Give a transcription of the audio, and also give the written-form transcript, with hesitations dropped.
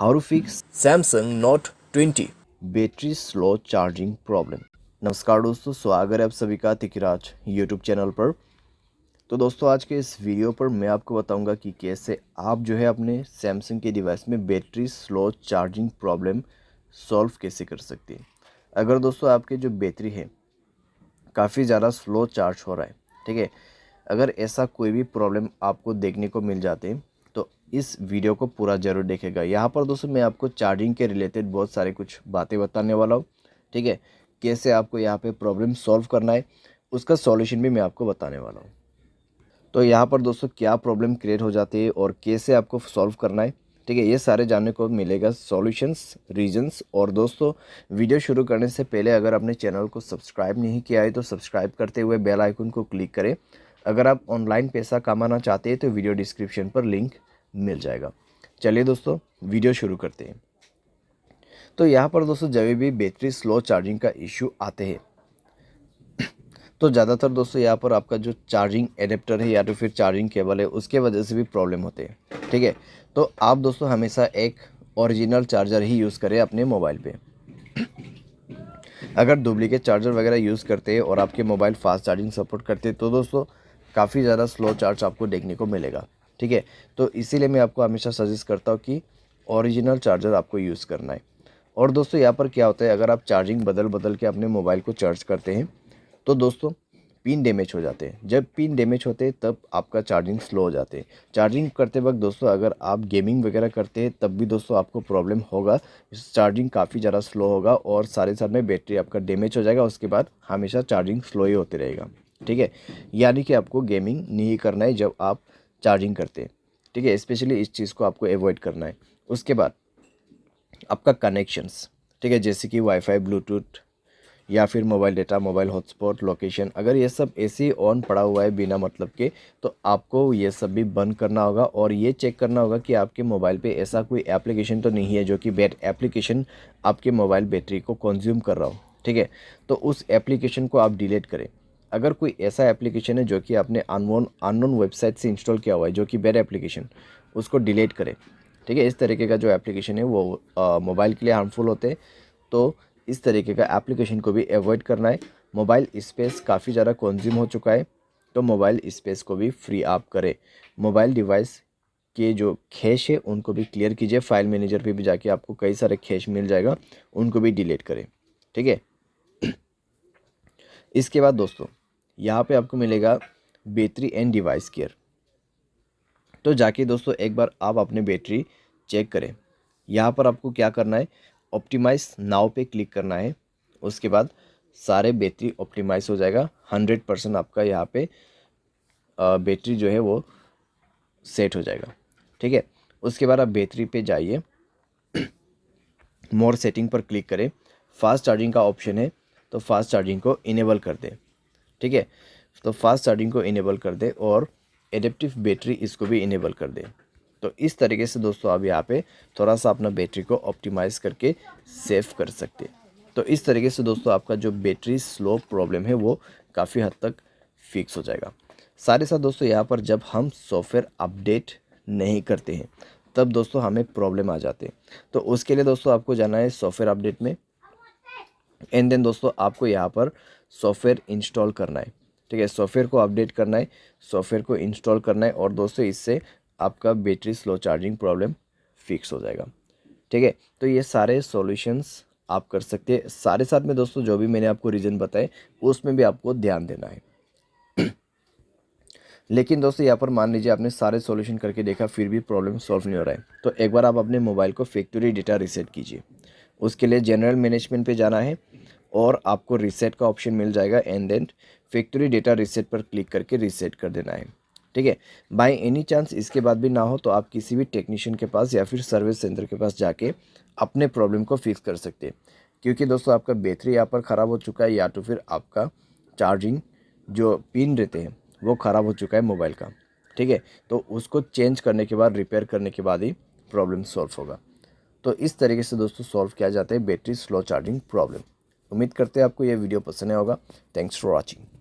How to fix Samsung note 20 battery slow charging problem. नमस्कार दोस्तों, स्वागत है आप सभी का तिकिराज यूट्यूब चैनल पर। तो दोस्तों आज के इस वीडियो पर मैं आपको बताऊंगा कि कैसे आप जो है अपने सैमसंग के डिवाइस में battery slow charging problem solve कैसे कर सकते हैं। अगर दोस्तों आपके जो बैटरी है काफ़ी ज़्यादा स्लो चार्ज हो रहा है, ठीक है, अगर ऐसा कोई भी प्रॉब्लम आपको देखने को मिल जाते हैं तो इस वीडियो को पूरा ज़रूर देखेगा। यहाँ पर दोस्तों मैं आपको चार्जिंग के रिलेटेड बहुत सारे कुछ बातें बताने वाला हूँ, ठीक है, कैसे आपको यहाँ पे प्रॉब्लम सॉल्व करना है उसका सॉल्यूशन भी मैं आपको बताने वाला हूँ। तो यहाँ पर दोस्तों क्या प्रॉब्लम क्रिएट हो जाती है और कैसे आपको सॉल्व करना है, ठीक है, ये सारे जानने को मिलेगा, सॉल्यूशंस, रीजंस। और दोस्तों वीडियो शुरू करने से पहले अगर आपने चैनल को सब्सक्राइब नहीं किया है तो सब्सक्राइब करते हुए बेल आइकन को क्लिक करें। अगर आप ऑनलाइन पैसा कमाना चाहते हैं तो वीडियो डिस्क्रिप्शन पर लिंक मिल जाएगा। चलिए दोस्तों वीडियो शुरू करते हैं। तो यहाँ पर दोस्तों जब भी बैटरी स्लो चार्जिंग का इशू आते हैं तो ज़्यादातर दोस्तों यहाँ पर आपका जो चार्जिंग एडेप्टर है या तो फिर चार्जिंग केबल है उसके वजह से भी प्रॉब्लम होते हैं, ठीक है। तो आप दोस्तों हमेशा एक ओरिजिनल चार्जर ही यूज़ करें अपने मोबाइल पे। अगर डुप्लीकेट चार्जर वगैरह यूज़ करते हैं और आपके मोबाइल फास्ट चार्जिंग सपोर्ट करते हैं तो दोस्तों काफ़ी ज़्यादा स्लो चार्ज आपको देखने को मिलेगा, ठीक है। तो इसीलिए मैं आपको हमेशा सजेस्ट करता हूँ कि ओरिजिनल चार्जर आपको यूज़ करना है। और दोस्तों यहाँ पर क्या होता है, अगर आप चार्जिंग बदल बदल के अपने मोबाइल को चार्ज करते हैं तो दोस्तों पिन डैमेज हो जाते हैं। जब पिन डैमेज होते हैं तब आपका चार्जिंग स्लो हो जाते हैं। चार्जिंग करते वक्त दोस्तों अगर आप गेमिंग वगैरह करते हैं तब भी दोस्तों आपको प्रॉब्लम होगा, चार्जिंग काफ़ी ज़्यादा स्लो होगा और सारे साथ में बैटरी आपका डैमेज हो जाएगा। उसके बाद हमेशा चार्जिंग स्लो ही होते रहेगा, ठीक है। यानी कि आपको गेमिंग नहीं करना है जब आप चार्जिंग करते हैं, ठीक है, स्पेशली इस चीज़ को आपको अवॉइड करना है। उसके बाद आपका कनेक्शंस, ठीक है, जैसे कि वाईफाई, ब्लूटूथ या फिर mobile data, mobile hotspot, location, अगर ये सब ऐसे ही ऑन पड़ा हुआ है बिना मतलब के तो आपको ये सब भी बंद करना होगा और ये चेक करना होगा कि आपके मोबाइल पे ऐसा कोई एप्लीकेशन तो नहीं है जो कि बैड एप्लीकेशन आपके मोबाइल बैटरी को कंज्यूम कर रहा हो, ठीक है। तो उस एप्लीकेशन को आप डिलीट करें। अगर कोई ऐसा एप्लीकेशन है जो कि आपने अननोन वेबसाइट से इंस्टॉल किया हुआ है जो कि बैड एप्लीकेशन, उसको डिलीट करें, ठीक है। इस तरीके का जो एप्लीकेशन है वो मोबाइल के लिए हार्मफुल होते हैं, तो इस तरीके का एप्लीकेशन को भी अवॉइड करना है। मोबाइल स्पेस काफ़ी ज़्यादा कंज्यूम हो चुका है तो मोबाइल स्पेस को भी फ्री आप करें। मोबाइल डिवाइस के जो कैश है उनको भी क्लियर कीजिए। फाइल मैनेजर पे भी जाके आपको कई सारे कैश मिल जाएगा, उनको भी डिलीट करें, ठीक है। इसके बाद दोस्तों यहाँ पे आपको मिलेगा बैटरी एंड डिवाइस केयर। तो जाके दोस्तों एक बार आप अपने बैटरी चेक करें। यहाँ पर आपको क्या करना है, ऑप्टिमाइज नाउ पे क्लिक करना है। उसके बाद सारे बैटरी ऑप्टिमाइज हो जाएगा, 100% आपका यहाँ पे बैटरी जो है वो सेट हो जाएगा, ठीक है। उसके बाद आप बैटरी पे जाइए, मोर सेटिंग पर क्लिक करें, फास्ट चार्जिंग का ऑप्शन है तो फास्ट चार्जिंग को इनेबल कर दें, ठीक है। तो फास्ट चार्जिंग को इनेबल कर दें और एडेप्टिव बैटरी इसको भी इनेबल कर दें। तो इस तरीके से दोस्तों आप यहाँ पे थोड़ा सा अपना बैटरी को ऑप्टिमाइज़ करके सेव कर सकते हैं। तो इस तरीके से दोस्तों आपका जो बैटरी स्लो प्रॉब्लम है वो काफ़ी हद तक फिक्स हो जाएगा। साथ ही साथ दोस्तों यहाँ पर जब हम सॉफ्टवेयर अपडेट नहीं करते हैं तब दोस्तों हमें प्रॉब्लम आ जाते हैं। तो उसके लिए दोस्तों आपको जाना है सॉफ्टवेयर अपडेट में एंड देन दोस्तों आपको यहाँ पर सॉफ्टवेयर इंस्टॉल करना है, ठीक है। सॉफ्टवेयर को अपडेट करना है, सॉफ्टवेयर को इंस्टॉल करना है और दोस्तों इससे आपका battery slow charging problem fix हो जाएगा, ठीक है। तो ये सारे सॉल्यूशंस आप कर सकते हैं। सारे साथ में दोस्तों जो भी मैंने आपको रीज़न बताए उसमें भी आपको ध्यान देना है। लेकिन दोस्तों यहाँ पर मान लीजिए आपने सारे सॉल्यूशन करके देखा फिर भी प्रॉब्लम सॉल्व नहीं हो रहा है तो एक बार आप अपने मोबाइल को फैक्ट्री डेटा रीसेट कीजिए। उसके लिए जनरल मैनेजमेंट पे जाना है और आपको रीसेट का ऑप्शन मिल जाएगा and then factory data reset पर क्लिक करके रीसेट कर देना है, ठीक है। बाय एनी चांस इसके बाद भी ना हो तो आप किसी भी टेक्नीशियन के पास या फिर सर्विस सेंटर के पास जाके अपने प्रॉब्लम को फिक्स कर सकते हैं। क्योंकि दोस्तों आपका बैटरी यहाँ पर ख़राब हो चुका है या तो फिर आपका चार्जिंग जो पिन रहते हैं वो ख़राब हो चुका है मोबाइल का, ठीक है। तो उसको चेंज करने के बाद, रिपेयर करने के बाद ही प्रॉब्लम सॉल्व होगा। तो इस तरीके से दोस्तों सॉल्व किया जाता है बैटरी स्लो चार्जिंग प्रॉब्लम। उम्मीद करते हैं आपको यह वीडियो पसंद आया होगा। Thanks for watching.